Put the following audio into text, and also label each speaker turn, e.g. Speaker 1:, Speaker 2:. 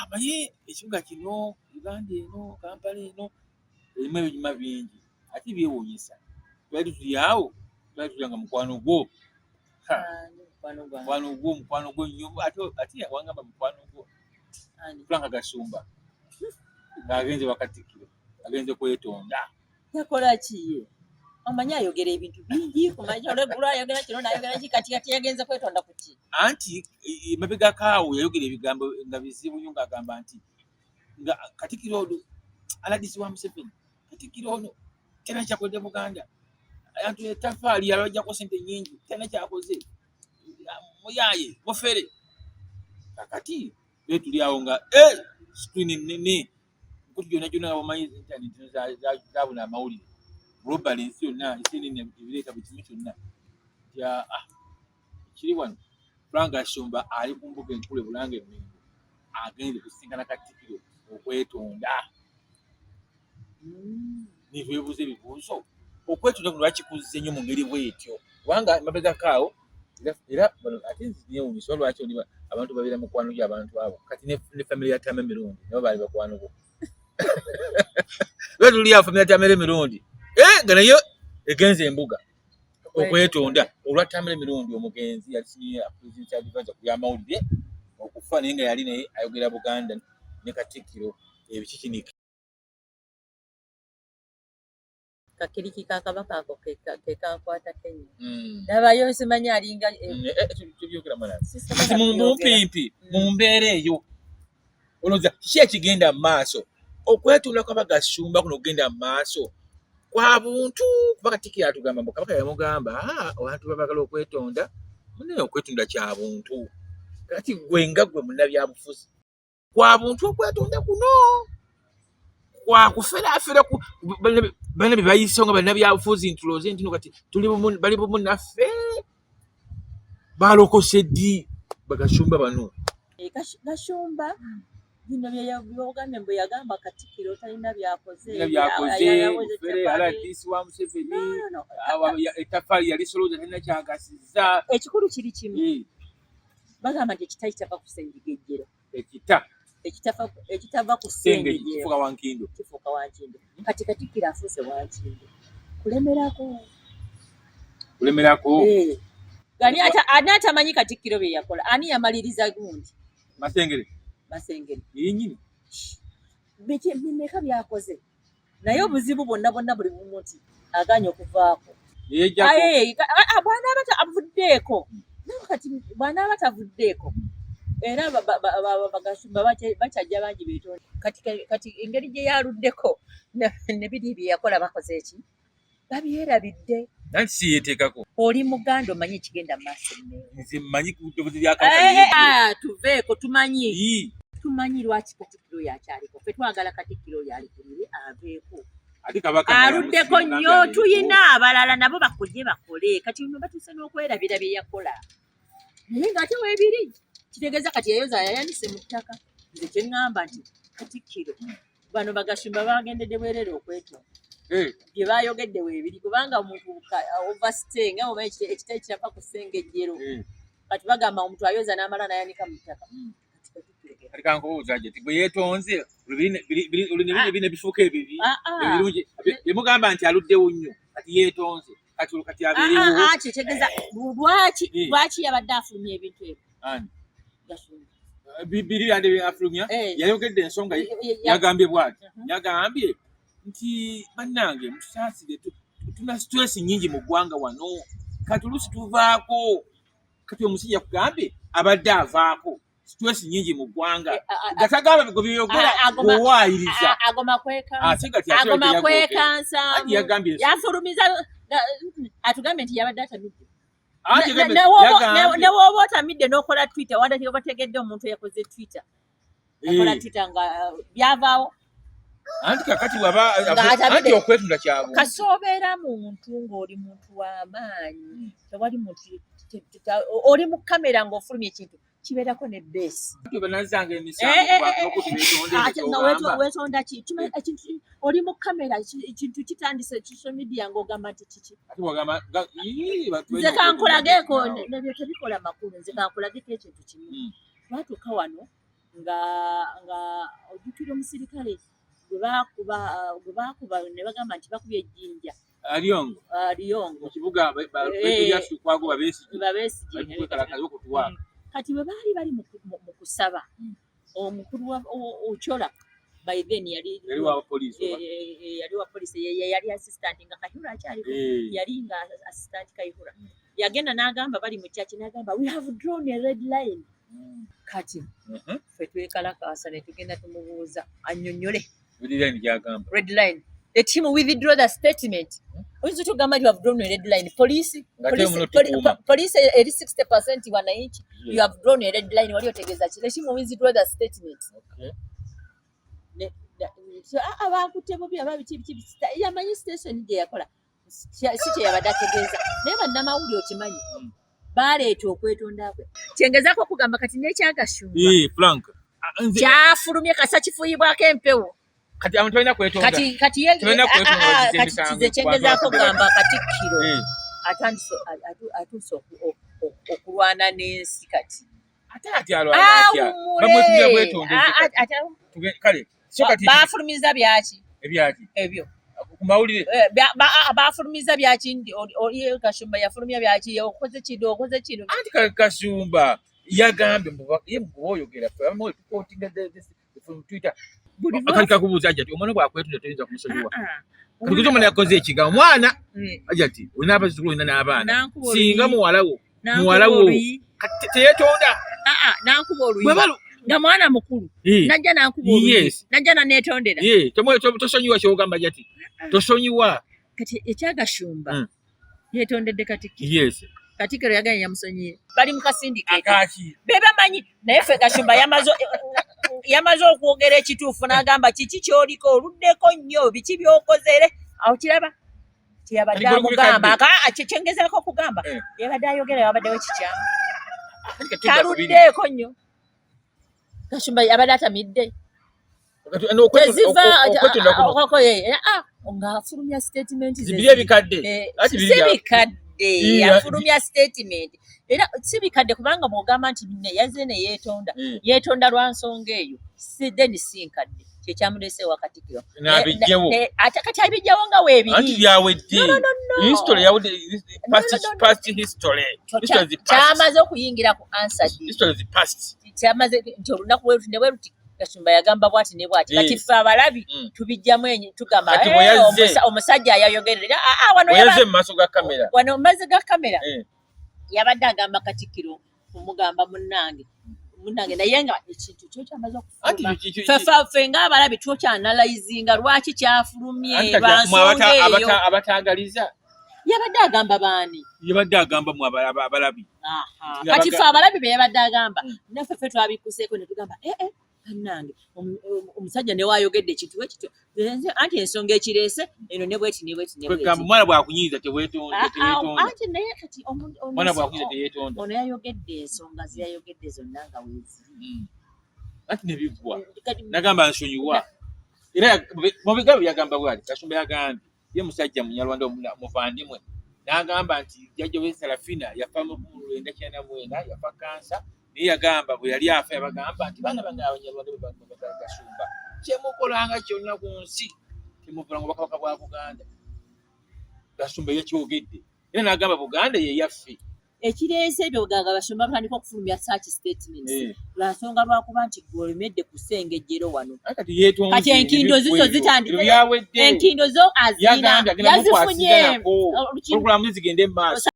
Speaker 1: Manyi ekibuga kino Uganda eno Kampala eno erimu ebinyuma bingi ate byewuunyisa. Twali tuli awo twali tulanga mukwano gwo mukwano gwo nnyo ate wangamba mukwano gwo Frank Gasumba ng'agenze wa Katikkiro agenze kwetonda.
Speaker 2: Yakola ki ye? Omanyi ayogera ebintu bingi kumanya olweggulo ayogera kino n'ayogera ki kati yagenze kwetonda ku ki?
Speaker 1: Anti emabega kaawo yayogera ebigambo nga bizibu nnyo ng'agamba nti nga Katikkiro ono aladisi wa Museveni, Katikkiro ono tena kyakoze Buganda, abantu ettaffaali yalwajjako ssente nnyingi tena kyakoze, muyaaye mufere. Kakati tuli awo nga screen nnene nkuti gyonna bamanyi internet zabuna amawulire globally ensi yonna ensi ennene ebireeta buli kimu kyonna kiri wano. Frank Gasumba ali ku mbuga enkulu e Bulange Mmengo agenze kusisinkana Katikkiro okwetonda. Nitwebuuza ebibuuzo okwetonda kuno lwaki nnyo mu ngeri bw'etyo kubanga emabega kaawo era ate nziyewuunyisa lwaki abantu babeera mukwano gy'abantu abo kati ne family ya Tama Emirundi nabo baali bakwano bo. Lwe tuli awo family ya Tama Emirundi nga nayo egenze embuga okwetonda olwa Tama Emirundi omugenzi yali senior president advisor ku by'amawulire okufa naye nga yali naye ayogera Buganda ne Katikkiro ebikikiniki.
Speaker 2: Kakiriki ka Kabaka ako ke kankwata Kenya. Nabayo simanyi alinga
Speaker 1: tubyogera mwana. Kati mumpimpi mu mbeera eyo olowooza kiki ekigenda mu maaso okwetonda kwa Gasumba kuno okugenda mu maaso kwa buntu kuba Katikkiro atugamba mbu Kabaka yamugamba abantu babagala okwetonda munaye okwetonda kya buntu kati gwe nga gwe munnabyabufuzi kwa buntu okwetonda kuno kwa kuferaafera bane bye bayiseewo nga bannabyabufuzi ntuloze ntino kati bali bumu naffe balokose ddi Bagasumba bano.
Speaker 2: Gasumba bino by'Uganda mbu yagamba Katikkiro talina byakoze
Speaker 1: aladisi wa Museveni ettaffaali yali solooza talina kyagasiza.
Speaker 2: Ekikulu kiri kimu bagamba nti ekita kitava ku Sengejjero, ekitava ku Sengejjero
Speaker 1: kifuuka Wankindo.
Speaker 2: Kati Katikkiro afuuse Wankindo kulemerako ani atamanyi Katikkiro bye yakola ani yamaliriza gundi Masengere
Speaker 1: yennyini
Speaker 2: bimeka byakoze naye obuzibu bonna buli bumu nti aganya okuvaako bwana batavuddeeko kati bwana batavuddeeko era Bagasumba bakyajja bangi beetonda kati engeri gye yaluddeko ne biri bye yakola bakoze eki babyerabidde.
Speaker 1: Nanti si yeteekako
Speaker 2: oli Muganda omanyi ekigenda mu maaso
Speaker 1: nze mmanyi ku ddoboozi lya Kampala
Speaker 2: tuveeko tumanyi lwaki Katikkiro yakyaliko ffe twagala Katikkiro yalikulire aveeko aluddeko nnyo tuyina abalala nabo bakujje bakole kati bino batuuse n'okwerabira bye yakola naye ng'ate weebiri kitegeeza kati yayoza yayanise mu ttaka. Nze kye ŋŋamba nti Katikkiro bano Bagasumba bagendedde bwereere okwetonda bye baayogedde weebiri kubanga omuntu overstay nga omanyi ekita ekirava ku Sengejjero kati bagamba omuntu ayoza n'amala n'ayanika mu ttaka.
Speaker 1: Kati kankubuuza gye bwe yeetonze olina bifuuka ebibi ebirungi yemugamba nti aluddewo nnyo kati yeetonze kati abeerewo
Speaker 2: kitegeeza lwaki yabadde afulumya ebintu ebyo
Speaker 1: biri ande afulumya yayogedde ensonga yagambye bw'ati yagambye nti bannange mutusaasire tuna stress nnyingi mu ggwanga wano kati oluusi tuvaako kati omusajja kugambye abadde avaako stress nyingi mu ggwanga gatagamba gwe byogera gwewaayiriza
Speaker 2: agoma kwekansa yafulumiza atugambye nti yabadde atamidde ne wooba otamidde n'okola Twitter wanda bategedde omuntu yakoze Twitter akola Twitter nga byavaawo
Speaker 1: anti kakati waba anti okwetonda kyabwe
Speaker 2: kasobeera muntu ng'oli muntu w'amaanyi tewali muntu oli mu kamera ng'ofulumya ekintu kibeerako ne base
Speaker 1: banazanga emisango
Speaker 2: weetonda ki oli mu kamera ekintu kitandise social media ng'ogamba nti kiki nze kankulageeko nebyo tebikola makulu nze kankulageeko ekintu kimu twatuuka wano nga ojjukira omusirikale gwe baakuba ne bagamba nti bakubye ejjinja Aliongo
Speaker 1: mu kibuga kwagwa
Speaker 2: Babesigye kati bwe baali bali mu kusaba omukulu wa Ochola by then yali wa police yali assistant nga Kayihura akyaliko yali nga assistant Kayihura yagenda n'agamba bali mu church n'agamba we have drawn a red line kati ffe twekalakaasa ne tugenda tumubuuza annyonnyole red line the team withdraw the statement oyinza tugamba you have drawn a red line police eri 60% wananchi you have drawn a red line wali otegeeza ki the team withdraw the statement abakutte bubi ababiki yamanyi station gye yakola si kye yabadde ategeeza naye bannamawulire okimanyi baleeta okwetonda kwe kyengezaako okugamba kati n'ekyagashumba kyafulumye kasa kifuuyibwako empewo
Speaker 1: kati abantu balina kwetonda
Speaker 2: kati kize kyengezaako okugamba Katikkiro atuuse okulwana n'ensi kati
Speaker 1: ate alwana bamwetumira bwetonde kale
Speaker 2: baafulumiza byaki
Speaker 1: ebyo ku mawulire
Speaker 2: baafulumiza byaki oli Kashumba yafulumya byaki okoze kino
Speaker 1: anti Kashumba yagambye ye bw'oyogera ffe tukootinga Twitter akali kakubuuza Hajjat omwana bw'akwetonda toyinza kumusonyiwa kati omwana yakoze ekigambo omwana Hajjat olina abazzukulu olina n'abaana singa muwala wo teyeetonda
Speaker 2: nankuba oluyi nga mwana mukulu najja nankuba oluyi najja naneetondera
Speaker 1: tosonyiwa kyogamba Hajjat tosonyiwa
Speaker 2: kati ekyagashumba yeetondedde Katikkiro Katikkiro yaganye yamusonyire bali mu kasindikeeti be bamanyi naye ffe Kashumba yamaze okwogera ekituufu n'agamba kiki kyoliko oluddeko nnyo biki byokozere awo kiraba teyabadde amugamba kyengezaako okugamba yabadde ayogera yabaddewo kikyamu taluddeeko nnyo Kashumba yabadde atamidde ng'afulumya statement
Speaker 1: si bikadde
Speaker 2: yafulumya statement era si bikadde kubanga bw'ogamba nti yaze ne yeetonda lwa nsonga eyo then si nkadde kyekyamuleese wa Katikkiro ate kati abijjawo nga weebiri kyamaze okuyingira ku answered kyamaze nti olunaku bwe luti ne bwe luti Kashumba yagamba bwati ne bwati kati ffe abalabi tubijjamu tugamba omusajja ayayogerera wano mumaaso ga kamera yabadde agamba Katikkiro kumugamba munnange naye nga ekintu kyo kyamaze okufuluma ffe ng'abalabi twokyanalyzinga lwaki kyafulumye lwansonga eyo
Speaker 1: abatagaliza
Speaker 2: yabadde agamba baani
Speaker 1: yabadde agamba mu abalabi
Speaker 2: kati ffe abalabi be yabadde agamba naffe ffe twabikuseeko ne tugamba annange omusajja ne waayogedde ekintu bwe kityo anti ensonga ekireese eno ne bweti
Speaker 1: omwana bwakunyiiza teweetonda
Speaker 2: anti naye kati
Speaker 1: omwana bwakunyiiza teyeetonda
Speaker 2: ono yayogedde ensonga zeyayogedde zonna nga weeziri
Speaker 1: anti ne biggwa nagamba nsonyiwa era mu bigambo byagamba bwali Kashumba yagambye ye musajja munyarwanda muvandimwe n'agamba nti jjajja we Sarafina yafa mu 1999 yafa kansa naye yagamba bwe yali afa yabagamba nti baana bange abanyarwanda bwe Kashumba kyemukolanga kyonna ku nsi temuvulanga obwakabaka bwa Buganda Kashumba yakyogedde era n'agamba Buganda ye yaffe
Speaker 2: ekireese ebyo gaga Bashumba batandika okufulumya search statements lwa nsonga lwakuba nti gwolemedde kusengejjero wano kati enkindo zizo zitandika enkindo zo azina yazifunye
Speaker 1: olukulamu zigende mu maaso